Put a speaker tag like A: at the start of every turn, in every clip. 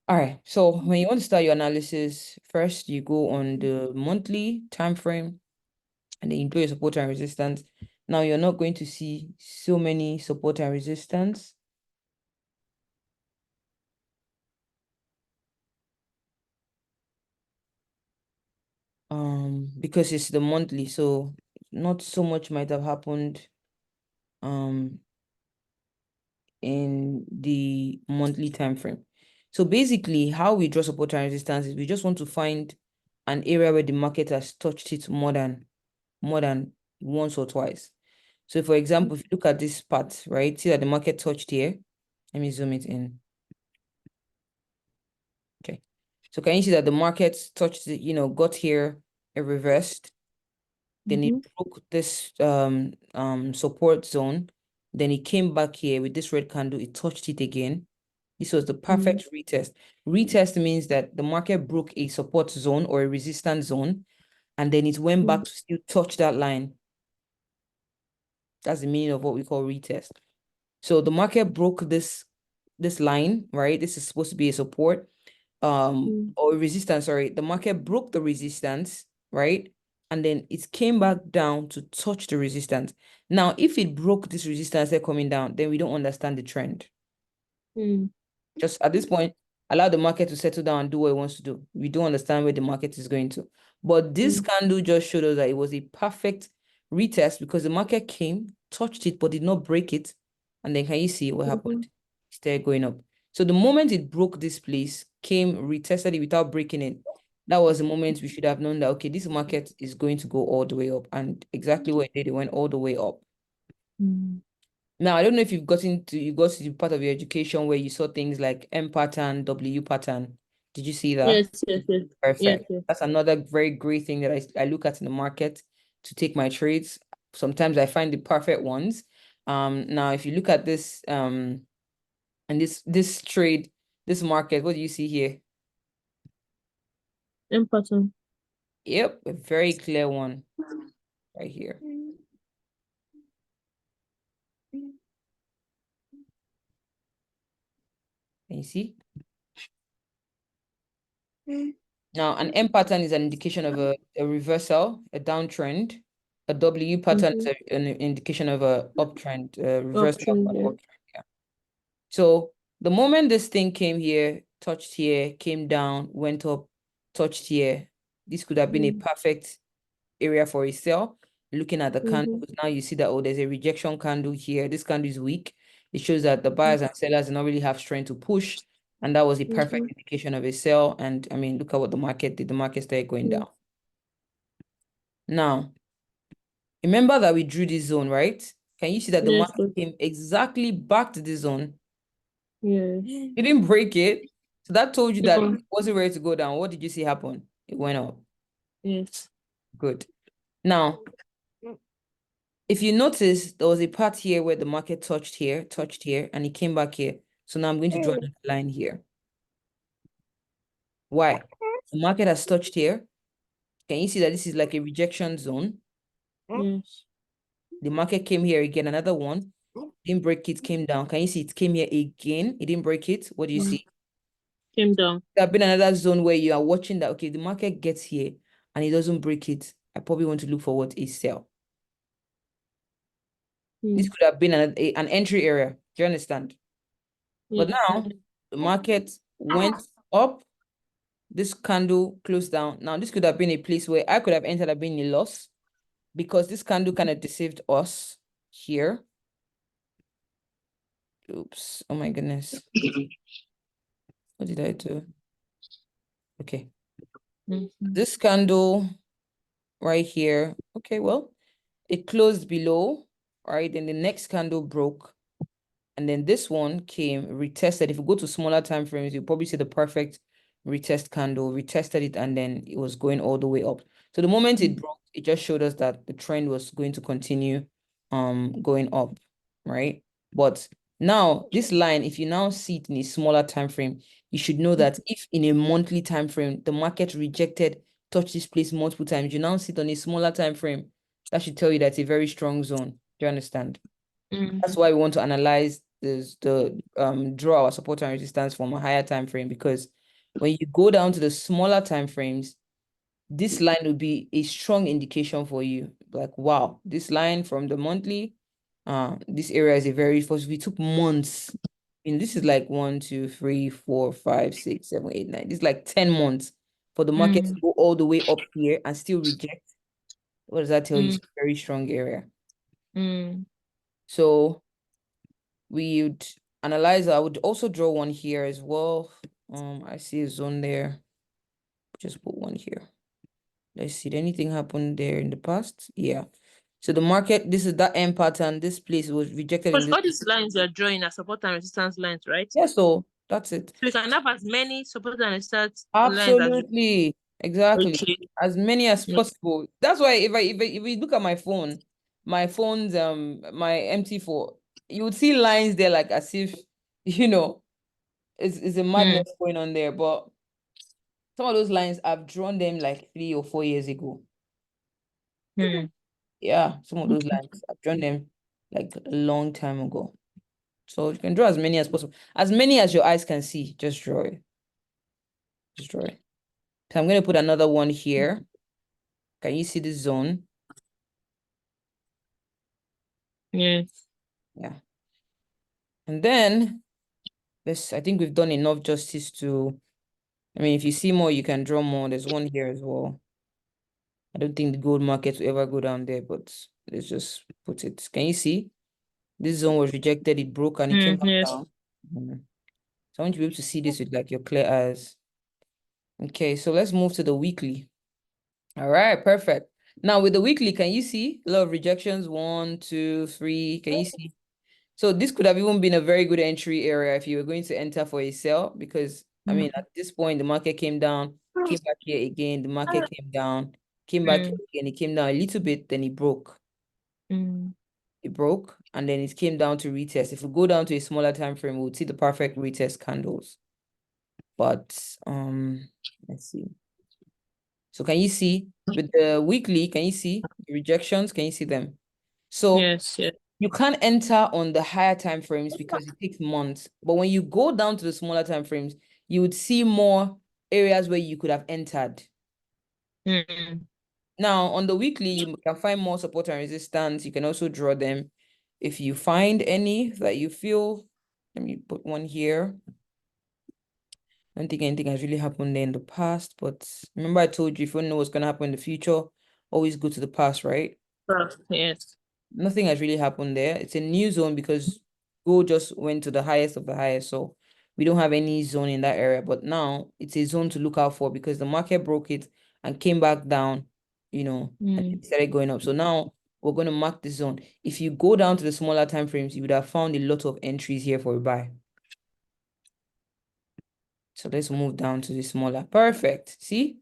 A: All right. So when you want to start your analysis, first you go on the monthly time frame and then you do your support and resistance. Now you're not going to see so many support and resistance. Because it's the monthly, so not so much might have happened um in the monthly time frame. So basically, how we draw support and resistance is we just want to find an area where the market has touched it more than once or twice. So for example, if you look at this part, right, see that the market touched here. Let me zoom it in. Okay. So can you see that the market touched it, got here, it reversed, then it broke this support zone, then it came back here with this red candle, it touched it again. This was the perfect retest. Retest means that the market broke a support zone or a resistance zone, and then it went back to still touch that line. That's the meaning of what we call retest. So the market broke this line, right? This is supposed to be a support, or resistance, sorry. The market broke the resistance, right? And then it came back down to touch the resistance. Now, if it broke this resistance, they're coming down, then we don't understand the trend. Just at this point, allow the market to settle down and do what it wants to do. We don't understand where the market is going to. But this candle just showed us that it was a perfect retest because the market came, touched it, but did not break it. And then can you see what happened? It's there going up. So the moment it broke this place, came, retested it without breaking it, that was the moment we should have known that, okay, this market is going to go all the way up. And exactly what it did, it went all the way up. Now, I don't know if you got to the part of your education where you saw things like M pattern, W pattern. Did you see that?
B: Yes, yes, yes. Yes,
A: Perfect.
B: yes.
A: That's another very great thing that I look at in the market to take my trades. Sometimes I find the perfect ones. Now if you look at this and this trade, this market, what do you see here?
B: M pattern.
A: Yep, a very clear one right here. Can you see? Now, an M pattern is an indication of a reversal, a downtrend. A W pattern is an indication of a uptrend, reversal of
B: Uptrend,
A: an
B: yeah.
A: uptrend. Yeah. So the moment this thing came here, touched here, came down, went up, touched here, this could have been a perfect area for a sell. Looking at the candles, now you see that, oh, there's a rejection candle here. This candle is weak. It shows that the buyers and sellers do not really have strength to push. And that was a perfect indication of a sell. And I mean, look at what the market did. The market started going down. Now, remember that we drew this zone, right? Can you see that the
B: Yes,
A: market came exactly back to this zone?
B: yeah.
A: It didn't break it. So that told you that
B: No,
A: it wasn't ready to go down. What did you see happen? It went up.
B: yes.
A: Good. Now, if you notice, there was a part here where the market touched here, and it came back here. So now I'm going to draw a line here. Why? The market has touched here. Can you see that this is like a rejection zone?
B: Yes.
A: The market came here again, another one. Didn't break it, came down. Can you see it came here again? It didn't break it. What do you see?
B: Came down.
A: There have been another zone where you are watching that, okay, the market gets here and it doesn't break it. I probably want to look for what is sell. This could have been an entry area. Do you understand? But
B: Yes.
A: now the market went up. This candle closed down. Now, this could have been a place where I could have entered and been a loss because this candle kind of deceived us here. Oops. Oh my goodness. What did I do? Okay. This candle right here. Okay, well, it closed below, right? Then the next candle broke. And then this one came, retested. If you go to smaller time frames, you'll probably see the perfect retest candle, retested it, and then it was going all the way up. So the moment it broke, it just showed us that the trend was going to continue going up, right? But now this line, if you now see it in a smaller time frame, you should know that if in a monthly time frame, the market rejected, touched this place multiple times, you now see it on a smaller time frame. That should tell you that it's a very strong zone. Do you understand? That's why we want to analyze the draw our support and resistance from a higher time frame because When you go down to the smaller time frames, this line will be a strong indication for you. Like, wow, this line from the monthly, this area is a very first. We took months. And this is like 1, 2, 3, 4, 5, 6, 7, 8, 9. This is like 10 months for the market to go all the way up here and still reject. What does that tell you? It's a very strong area. So we would analyze. I would also draw one here as well. I see a zone there. Just put one here. Let's see, did anything happen there in the past? Yeah. So the market, this is that end pattern. This place was rejected in
B: Because
A: this.
B: all these lines you're drawing are support and resistance lines, right?
A: Yeah, so that's it.
B: So you can have as many support and resistance lines as you.
A: Absolutely. Exactly.
B: Okay.
A: As many as
B: Yeah.
A: possible. That's why if you look at my phone's my MT4, you would see lines there like as if, you know, it's a madness going on there. But some of those lines, I've drawn them like 3 or 4 years ago. Yeah, some of those lines, I've drawn them like a long time ago. So you can draw as many as possible. As many as your eyes can see, just draw it. Just draw it. So I'm going to put another one here. Can you see this zone?
B: Yes.
A: Yeah. And then this, I think we've done enough justice to, I mean, if you see more, you can draw more. There's one here as well. I don't think the gold market will ever go down there, but let's just put it. Can you see? This zone was rejected, it broke, and it came back
B: Yes.
A: down. Mhm. So I want you to be able to see this with like your clear eyes. Okay, so let's move to the weekly. All right, perfect. Now with the weekly, can you see a lot of rejections? 1, 2, 3. Can you see? So this could have even been a very good entry area if you were going to enter for a sell, because I mean at this point the market came down, came back here again, the market came down, came back here again, it came down a little bit, then it broke. It broke and then it came down to retest. If we go down to a smaller time frame, we'll see the perfect retest candles. But let's see. So can you see with the weekly, can you see the rejections? Can you see them? So
B: Yes. Yes.
A: you can't enter on the higher time frames because it takes months. But when you go down to the smaller time frames, you would see more areas where you could have entered. Now, on the weekly, you can find more support and resistance. You can also draw them. If you find any that you feel, let me put one here. I don't think anything has really happened there in the past, but remember I told you if you don't know what's going to happen in the future, always go to the past, right?
B: Yes.
A: Nothing has really happened there. It's a new zone because gold just went to the highest of the highest. So we don't have any zone in that area. But now it's a zone to look out for because the market broke it and came back down, and it started going up. So now we're going to mark the zone. If you go down to the smaller time frames, you would have found a lot of entries here for a buy. So let's move down to the smaller. Perfect. See?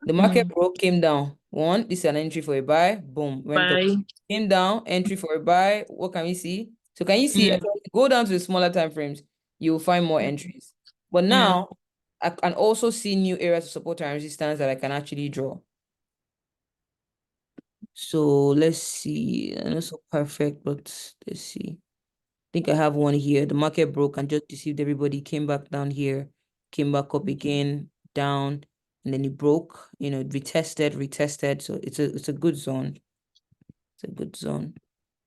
A: The market broke, came down. One, this is an entry for a buy. Boom, went up.
B: Bye.
A: Came down, entry for a buy. What can we see? So can you see? If you go down to the smaller time frames, you will find more entries. But now, I can also see new areas of support and resistance that I can actually draw. So let's see. Not so perfect, but let's see. I think I have one here. The market broke and just deceived everybody. Came back down here, came back up again, down, and then it broke. Retested. So it's a good zone. It's a good zone.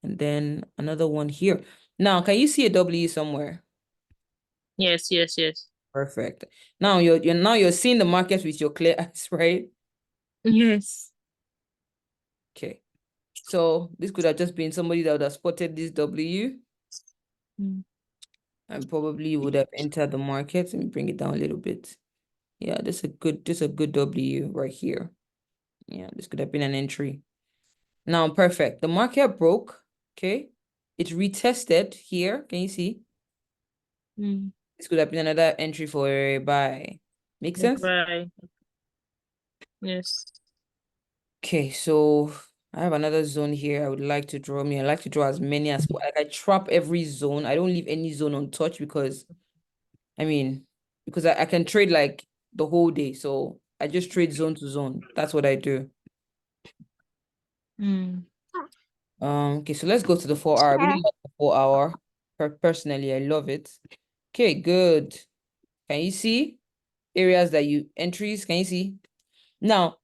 A: And then another one here. Now, can you see a W somewhere?
B: Yes. Yes. Yes.
A: Perfect. Now you're seeing the market with your clear eyes, right?
B: Yes.
A: Okay. So this could have just been somebody that would have spotted this W and probably would have entered the market. Let me bring it down a little bit. Yeah, this is a good W right here. Yeah, this could have been an entry. Now, perfect. The market broke. Okay. It retested here. Can you see? This could have been another entry for a buy. Make sense?
B: Bye. Yes.
A: Okay, so I have another zone here I would like to draw me. I like to draw as many as like I trap every zone. I don't leave any zone untouched because I mean, because I can trade like the whole day. So I just trade zone to zone. That's what I do. Okay, so let's go to the 4 hour. I really like the 4 hour. Personally, I love it. Okay, good. Can you see? areas that you entries. Can you see? Now,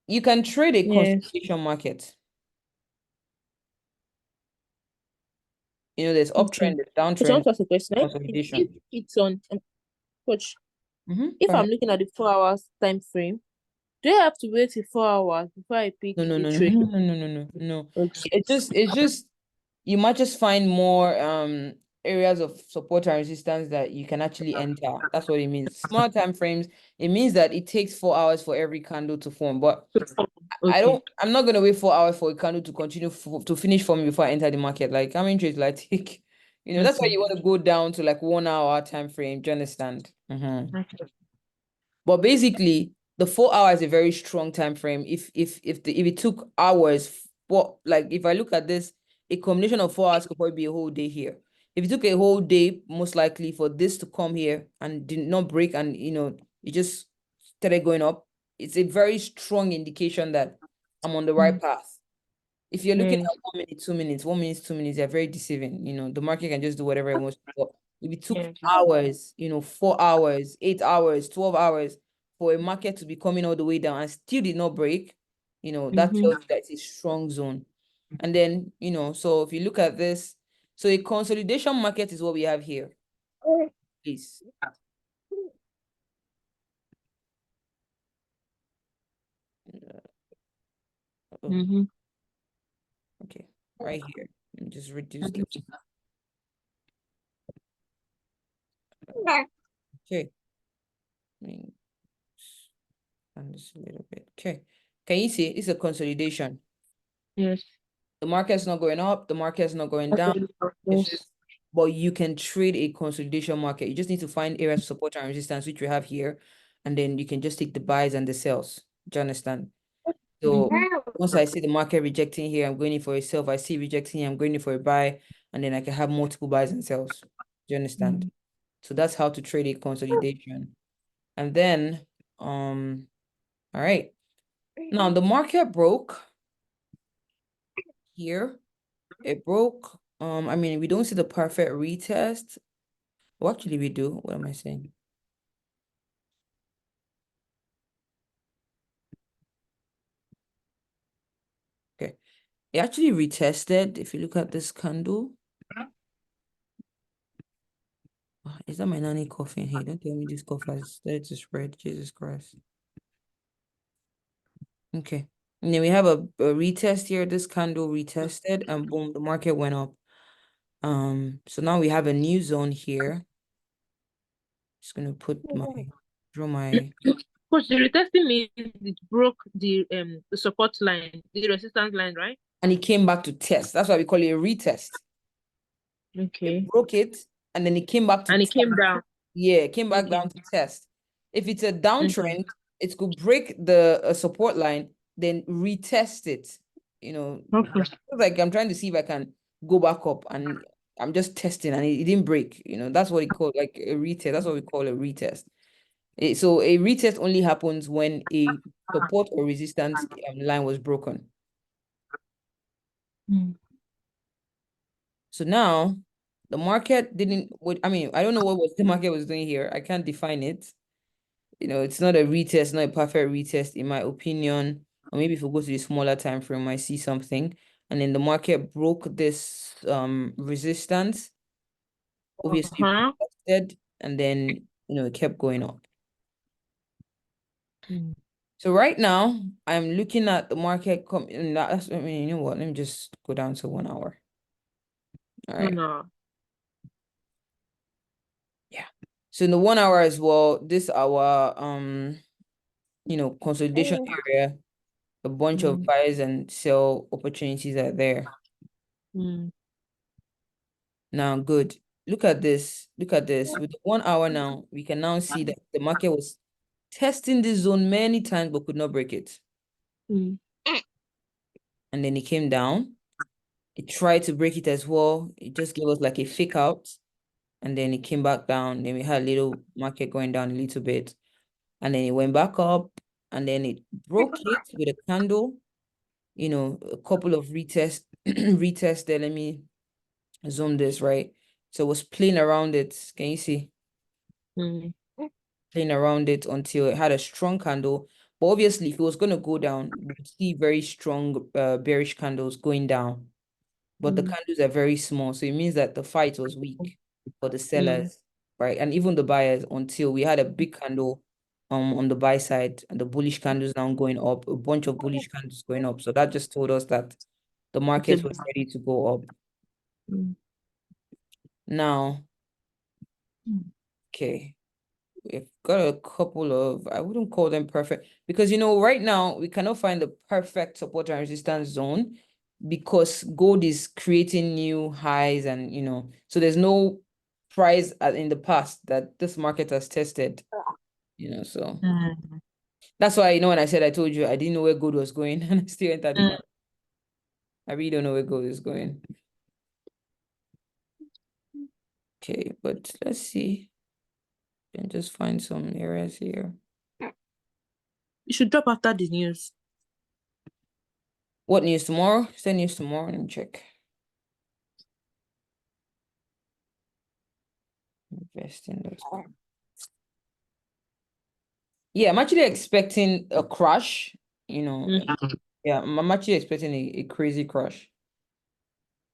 A: you can trade a
B: Yes.
A: consolidation market. There's
B: Okay.
A: uptrend, there's
B: So I
A: downtrend,
B: want to ask a question. If
A: consolidation.
B: it's on, coach,
A: Go
B: if I'm
A: ahead.
B: looking at the 4 hours time frame, do I have to wait till 4 hours before I pick
A: No, no,
B: a
A: no, no,
B: trade?
A: no, no, no, no, no, no.
B: Okay.
A: It's just you might just find more areas of support and resistance that you can actually enter. That's what it means. Small time frames, it means that it takes 4 hours for every candle to form. But
B: Okay.
A: I'm not gonna wait 4 hours for a candle to continue to finish forming before I enter the market. Like how many trades will I take? That's why
B: Okay.
A: you want to go down to like 1 hour time frame. Do you understand?
B: Okay.
A: But basically, the 4 hours is a very strong time frame. If it took hours for like if I look at this, a combination of 4 hours could probably be a whole day here. If it took a whole day, most likely for this to come here and did not break and it just started going up, it's a very strong indication that I'm on the right
B: Mm.
A: path. If you're looking
B: Yes.
A: at 1 minute, 2 minutes, 1 minute, 2 minutes, they're very deceiving. The market can just do whatever it wants to. But if it took
B: Yes.
A: hours, 4 hours, 8 hours, 12 hours for a market to be coming all the way down and still did not break, that
B: Mm-hmm.
A: tells you that it's a strong zone. And then, so if you look at this, so a consolidation market is what we have here, please. Oh,
B: Mm-hmm.
A: okay, right here. Let me just reduce this. Okay. I mean, and this a little bit. Okay. Can you see it's a consolidation?
B: Yes.
A: The market's not going up, the market's not going down.
B: Okay.
A: It's
B: Yes.
A: just, but you can trade a consolidation market. You just need to find areas of support and resistance, which we have here, and then you can just take the buys and the sells. Do you understand? So once I see the market rejecting here, I'm going in for a sell. If I see rejecting here, I'm going in for a buy, and then I can have multiple buys and sells. Do you understand?
B: Mm.
A: So that's how to trade a consolidation. And then, all right. Now the market broke here. It broke. I mean, we don't see the perfect retest. Well, actually, we do. What am I saying? Okay. It actually retested. If you look at this candle, is that my nanny coughing? Hey, don't tell me this cough has started to spread. Jesus Christ. Okay. And then we have a retest here. This candle retested, and boom, the market went up. So now we have a new zone here. Just gonna draw my.
B: Coach, the retesting means it broke the support line, the resistance line, right?
A: And it came back to test. That's why we call it a retest. It
B: Okay.
A: broke it, and then it came back to
B: And it
A: test.
B: came down.
A: Yeah, it came back
B: Okay.
A: down to test. If it's a
B: Okay.
A: downtrend, it could break the support line, then retest it.
B: Okay.
A: Like I'm trying to see if I can go back up, and I'm just testing, and it didn't break. That's what it called like a retest. That's what we call a retest. So a retest only happens when a support or resistance line was broken.
B: Mm.
A: So now the market didn't. I mean, I don't know what the market was doing here. I can't define it. It's not a retest, not a perfect retest, in my opinion. Or maybe if we go to the smaller time frame, I see something. And then the market broke this resistance, obviously
B: Uh-huh.
A: retested, and then it kept going up.
B: Mm.
A: So right now, I'm looking at the market I mean, you know what? Let me just go down to 1 hour. All
B: No,
A: right.
B: no.
A: Yeah. So in the 1 hour as well, this our consolidation area, a bunch of
B: Mm.
A: buys and sell opportunities are there.
B: Mm.
A: Now, good. Look at this. Look at this. With 1 hour now, we can now see that the market was testing this zone many times but could not break it.
B: Mm.
A: And then it came down. It tried to break it as well. It just gave us like a fake out. And then it came back down. Then we had a little market going down a little bit. And then it went back up. And then it broke it with a candle. A couple of retests there. Let me zoom this, right? So it was playing around it. Can you see?
B: Mm.
A: playing around it until it had a strong candle. But obviously, if it was going to go down, we'd see very strong bearish candles going down. But the candles are very small, so it means that the fight was weak for the sellers, right? And even the buyers until we had a big candle on the buy side and the bullish candles now going up, a bunch of bullish candles going up. So that just told us that the market was ready to go up. Now, okay, we've got a couple of, I wouldn't call them perfect because, right now we cannot find the perfect support and resistance zone because gold is creating new highs and, so there's no price in the past that this market has tested, so that's why, when I said, I told you I didn't know where gold was going and I still entered the market. I really don't know where gold is going. Okay, but let's see. And just find some areas here.
B: You should drop after the news.
A: What news tomorrow? Send news tomorrow. Let me check. Investing.com. Yeah, I'm actually expecting a crash. Yeah, I'm actually expecting a crazy crash.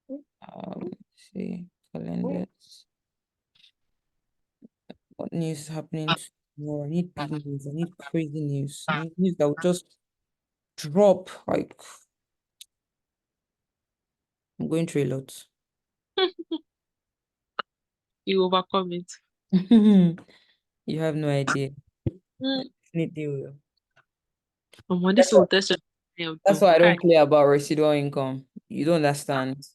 A: Let's see, calendars. What news is happening tomorrow? I need big news. I need crazy news. I need news that will just drop. Like, I'm going through a lot.
B: You overcome it.
A: You have no idea.
B: Mm.
A: Definitely will.
B: This will test
A: That's why I don't play about residual income. You don't understand.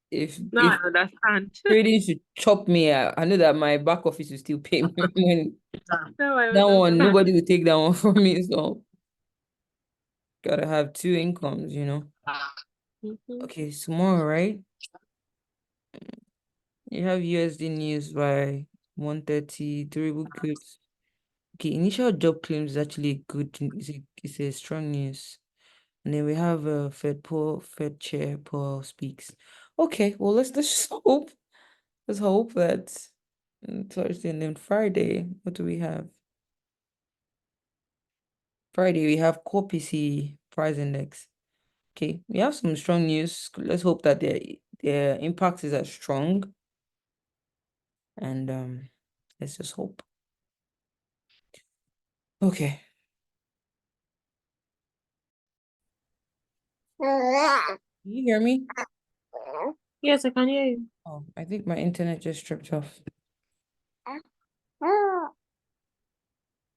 A: If
B: Now I understand.
A: trading should chop me, I know that my back office will still pay me money.
B: Now I
A: That one,
B: understand.
A: nobody will take that one from me. So gotta have two incomes, Okay, tomorrow, right? You have USD news by 1:30, durable goods. Okay, initial job claims is actually good. It's a strong news. And then we have Fed chair Paul speaks. Okay, well let's just hope. Let's hope that Thursday and then Friday. What do we have? Friday we have core PC price index. Okay, we have some strong news. Let's hope that their impact is as strong. And let's just hope. Okay. Can you hear me?
B: Yes, I can hear you.
A: Oh, I think my internet just tripped off.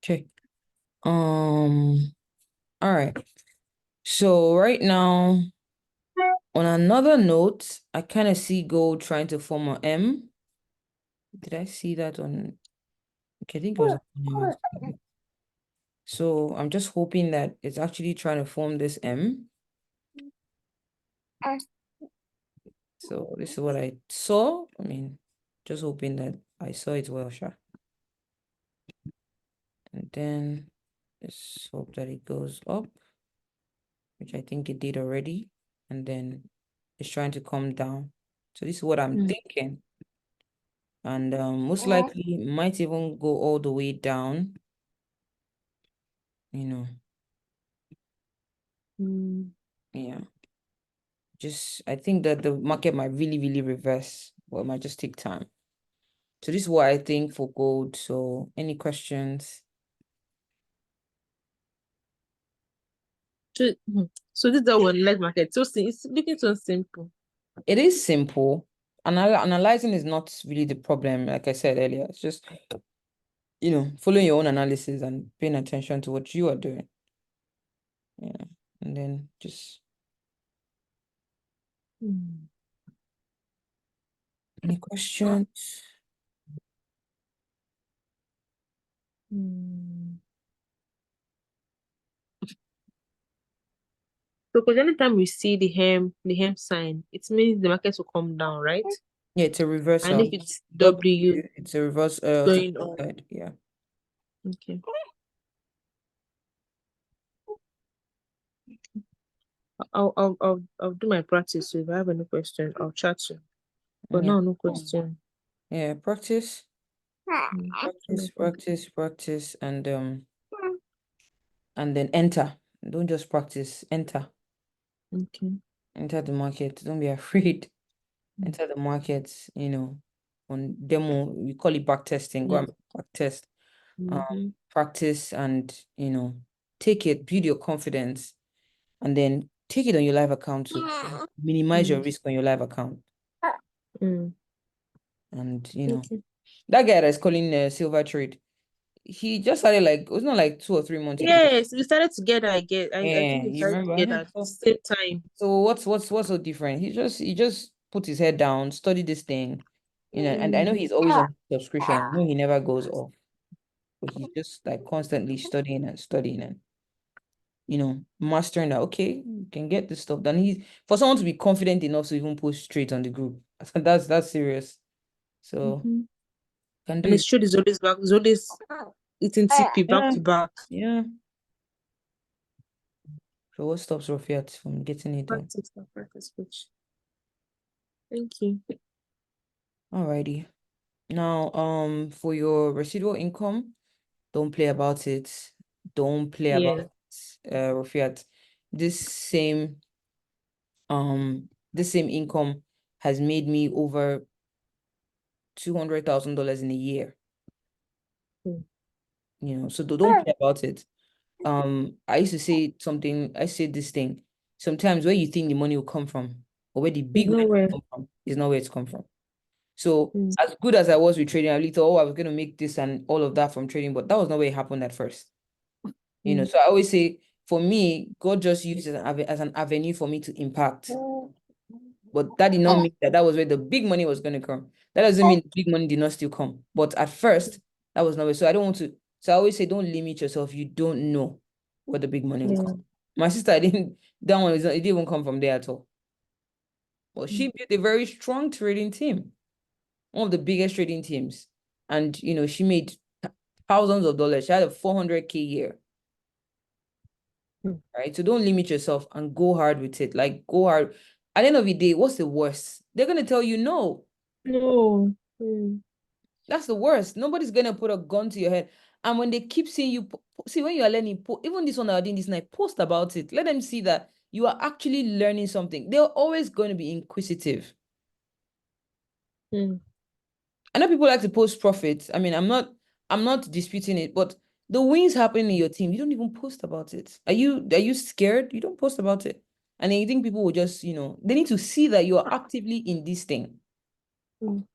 A: Okay. All right. So right now, on another note, I kind of see gold trying to form a M. Did I see that on? Okay, I think it was on. So I'm just hoping that it's actually trying to form this M. So this is what I saw. I mean, just hoping that I saw it well, sure. And then let's hope that it goes up, which I think it did already. And then it's trying to come down. So this is what I'm thinking. And most likely might even go all the way down, Yeah. Just, I think that the market might really, really reverse, but it might just take time. So this is what I think for gold. So any questions?
B: So this is our leg market. So it's looking so simple.
A: It is simple. Analyzing is not really the problem, like I said earlier. It's just, following your own analysis and paying attention to what you are doing. Yeah. And then just any questions?
B: So because anytime we see the hem sign, it means the market will come down, right?
A: Yeah, it's a reversal.
B: And if it's W,
A: it's a reverse
B: going on.
A: yeah.
B: Okay. I'll do my practice. So if I have any question, I'll chat you. But
A: Yeah.
B: now no question.
A: Yeah, practice. Practice, and then enter. Don't just practice, enter.
B: Okay.
A: Enter the market. Don't be afraid. Enter the market, on demo. We call it back testing. Go
B: Yeah.
A: and back test.
B: Mm-hmm.
A: Practice and, take it, build your confidence, and then take it on your live account to minimize your risk on your live account.
B: Mm.
A: And,
B: Okay.
A: that guy that's calling silver trade, he just started it was not like 2 or 3 months ago.
B: Yes, we started together. I think
A: Yeah,
B: we
A: you
B: started
A: remember?
B: together at the same time.
A: So what's so different? He just put his head down, study this thing, and I know he's always on subscription. I know he never goes off, but he's just like constantly studying and studying and mastering that. Okay, you can get this stuff done. He's for someone to be confident enough to even post straight on the group. That's serious. So
B: Mm-hmm.
A: can do
B: And his
A: it.
B: trade is always back. It's always eating TP back
A: Yeah,
B: to back.
A: yeah. So what stops Rafiat from getting it done?
B: Practice, coach. Thank you.
A: Alrighty. Now, for your residual income, don't play about it. Don't play
B: Yeah.
A: about Rafiat. This same this same income has made me over $200,000 in a year.
B: Mm.
A: So don't play about it. I used to say something, I said this thing. Sometimes where you think the money will come from, or where the
B: There's
A: big money
B: nowhere.
A: will come from, is not where it's come from. So
B: Mm.
A: as good as I was with trading, I thought, oh, I was going to make this and all of that from trading, but that was not where it happened at first. So I always say, for me, God just used it as an avenue for me to impact. But that did not mean that was where the big money was going to come. That doesn't mean the big money did not still come. But at first, that was not where. So I don't want to. So I always say, don't limit yourself. You don't know where the big money will
B: Yeah.
A: come. My sister didn't. That one is not, it didn't even come from there at all. But she built a very strong trading team, one of the biggest trading teams, and she made thousands of dollars. She had a 400K year.
B: Mm.
A: Right? So don't limit yourself and go hard with it. Like go hard. At the end of the day, what's the worst? They're gonna tell you no.
B: No. Mm.
A: That's the worst. Nobody's gonna put a gun to your head. And when they keep seeing you, see when you are learning, even this one that are doing this night, post about it. Let them see that you are actually learning something. They're always going to be inquisitive.
B: Mm.
A: I know people like to post profits. I mean, I'm not disputing it, but the wins happening in your team, you don't even post about it. Are you scared? You don't post about it. And then you think people will just, they need to see that you are actively in this thing.
B: Mm.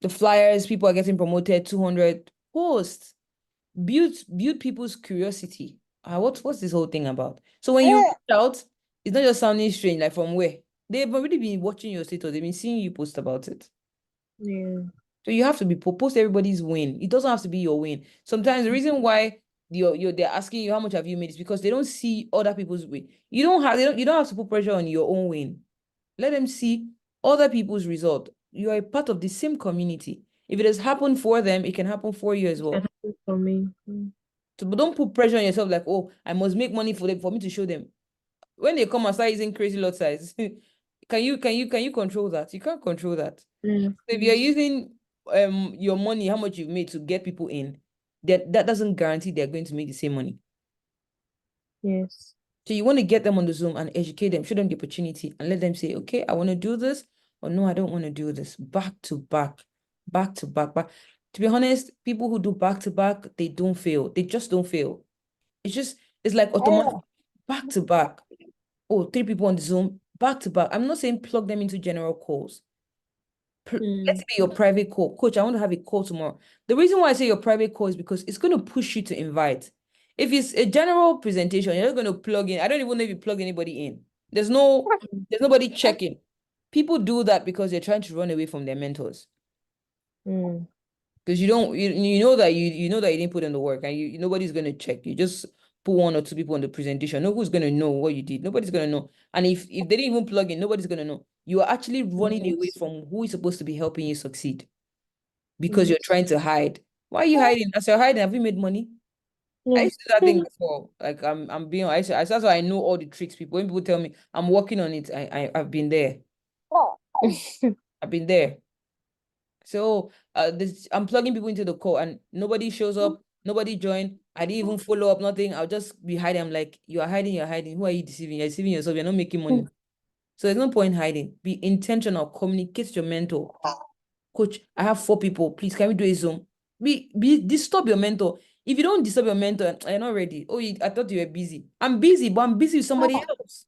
A: The flyers, people are getting promoted, 200 posts. Build people's curiosity. What's this whole thing about? So when you reach out, it's not just sounding strange, like from where? They've already been watching your status, they've been seeing you post about it.
B: Yeah.
A: So you have to post everybody's win. It doesn't have to be your win. Sometimes the reason why they're asking you how much have you made is because they don't see other people's win. You don't have to put pressure on your own win. Let them see other people's result. You are a part of the same community. If it has happened for them, it can happen for you as
B: Can
A: well.
B: happen for me. Mm.
A: So, but don't put pressure on yourself like, oh, I must make money for them for me to show them. When they come and start using crazy lot size, can you control that? You can't control that.
B: Yeah.
A: So if you're using your money, how much you've made to get people in, that doesn't guarantee they're going to make the same money.
B: Yes.
A: So you want to get them on the Zoom and educate them, show them the opportunity, and let them say, okay, I want to do this, or no, I don't want to do this. Back to back, back to back, back. To be honest, people who do back to back, they don't fail. They just don't fail. It's like automatic, back to back. Oh, 3 people on the Zoom, back to back. I'm not saying plug them into general calls. Let
B: Mm.
A: it be your private call. Coach, I want to have a call tomorrow. The reason why I say your private call is because it's going to push you to invite. If it's a general presentation, you're not going to plug in. I don't even know if you plug anybody in. There's nobody checking. People do that because they're trying to run away from their mentors.
B: Mm.
A: Because you know that you didn't put in the work and nobody's going to check. You just put 1 or 2 people on the presentation. Nobody's going to know what you did. Nobody's going to know. And if they didn't even plug in, nobody's going to know. You are actually running away
B: Yes.
A: from who is supposed to be helping you succeed because you're
B: Yes.
A: trying to hide. Why are you hiding? As you're hiding, have you made money? I used
B: Yes.
A: to do that thing before. Like I'm being that's why I know all the tricks. When people tell me I'm working on it, I've been there. I've been there. So I'm plugging people into the call and nobody shows up, nobody joined. I didn't even follow up, nothing. I'll just be hiding. I'm like, you are hiding, you're hiding. Who are you deceiving? You're deceiving yourself. You're not making money. So there's no point hiding. Be intentional. Communicate to your mentor. Coach, I have 4 people. Please, can we do a Zoom? Disturb your mentor. If you don't disturb your mentor, you're not ready. Oh, I thought you were busy. I'm busy, but I'm busy with somebody else.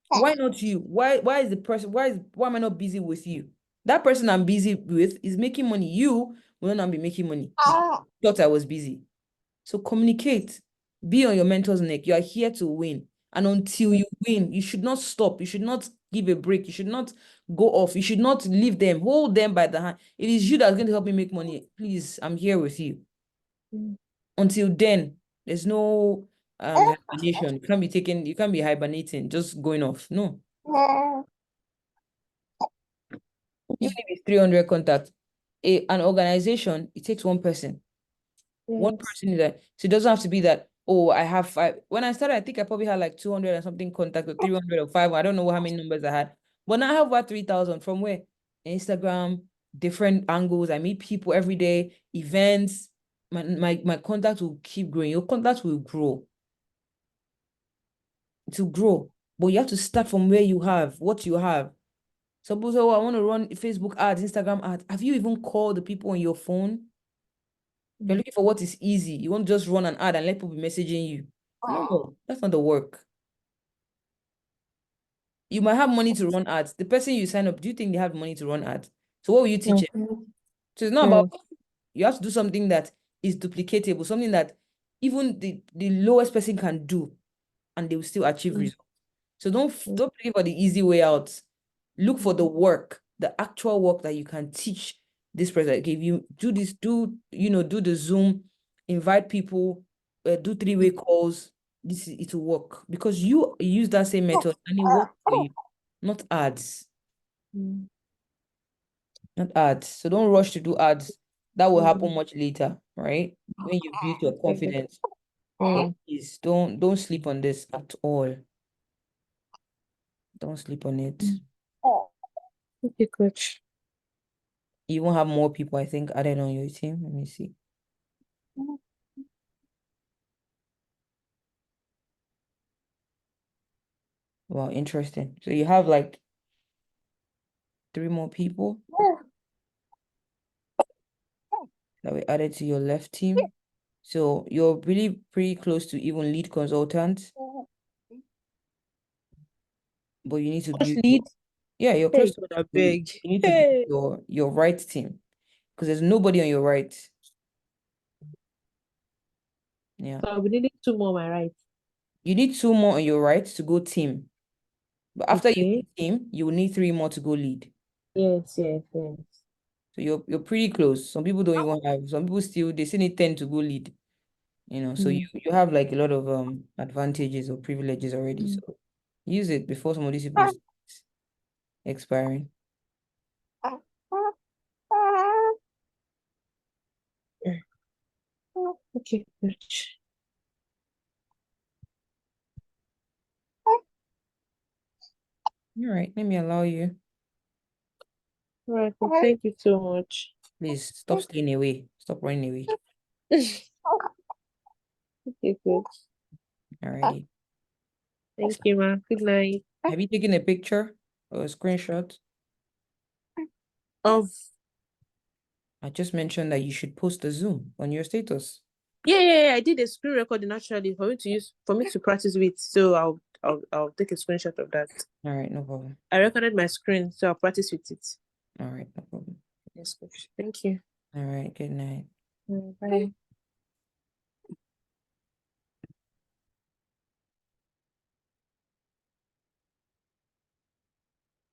A: Why not you? Why is the person why am I not busy with you? That person I'm busy with is making money. You will not be making money. Thought I was busy. So communicate. Be on your mentor's neck. You are here to win. And until you win, you should not stop. You should not give a break. You should not go off. You should not leave them. Hold them by the hand. It is you that's going to help me make money. Please, I'm here with you. Until then, there's no hibernation. You can't be hibernating, just going off. No. Even if it's 300 contacts, an organization, it takes one person. One person is that, so it doesn't have to be that, oh, I have 5. When I started, I think I probably had like 200 and something contacts, or 300 or 5. I don't know how many numbers I had. But now I have about 3,000 from where? Instagram, different angles. I meet people every day, events. My contacts will keep growing. Your contacts will grow. To grow. But you have to start from where you have, what you have. Suppose, oh, I want to run Facebook ads, Instagram ads. Have you even called the people on your phone? You're looking for what is easy. You won't just run an ad and let people be messaging you. No, that's not the work. You might have money to run ads. The person you sign up, do you think they have money to run ads? So what will you teach them? So it's not about, you have to do something that is duplicatable, something that even the lowest person can do and they will still achieve results. So don't look for the easy way out. Look for the work, the actual work that you can teach this person. Okay, if you do this, do the Zoom, invite people, do 3-way calls. It will work because you use that same method and it works for you, not ads. Not ads. So don't rush to do ads. That will happen much later, right? When you build your confidence. Please don't sleep on this at all. Don't sleep on it.
B: Okay, coach.
A: You won't have more people, I think, added on your team. Let me see. Wow, interesting. So you have like 3 more people that were added to your left team. So you're really pretty close to even lead consultant. But you need to build
B: Lead.
A: yeah, you're
B: Hey,
A: close to
B: God, I
A: lead.
B: beg.
A: You need to
B: Hey.
A: build your right team because there's nobody on your right. Yeah.
B: So I'll be needing 2 more, my right.
A: You need 2 more on your right to go team. But after you
B: Okay.
A: hit team, you will need 3 more to go lead.
B: Yes.
A: So you're pretty close. Some people don't even have, some people they still need 10 to go lead. So you have like a lot of advantages or privileges already. So use it before some of these people start expiring.
B: Okay, coach.
A: All right, let me allow you.
B: All right, well, thank you so much.
A: Please stop staying away. Stop running away.
B: Okay, coach.
A: Alrighty.
B: Thank you, ma. Good night.
A: Have you taken a picture or a screenshot?
B: Of
A: I just mentioned that you should post the Zoom on your status.
B: yeah. I did a screen recording actually for me to practice with. So I'll take a screenshot of that.
A: All right, no problem.
B: I recorded my screen, so I'll practice with it.
A: All right, no problem.
B: Yes, coach. Thank you.
A: All right, good night.
B: Bye.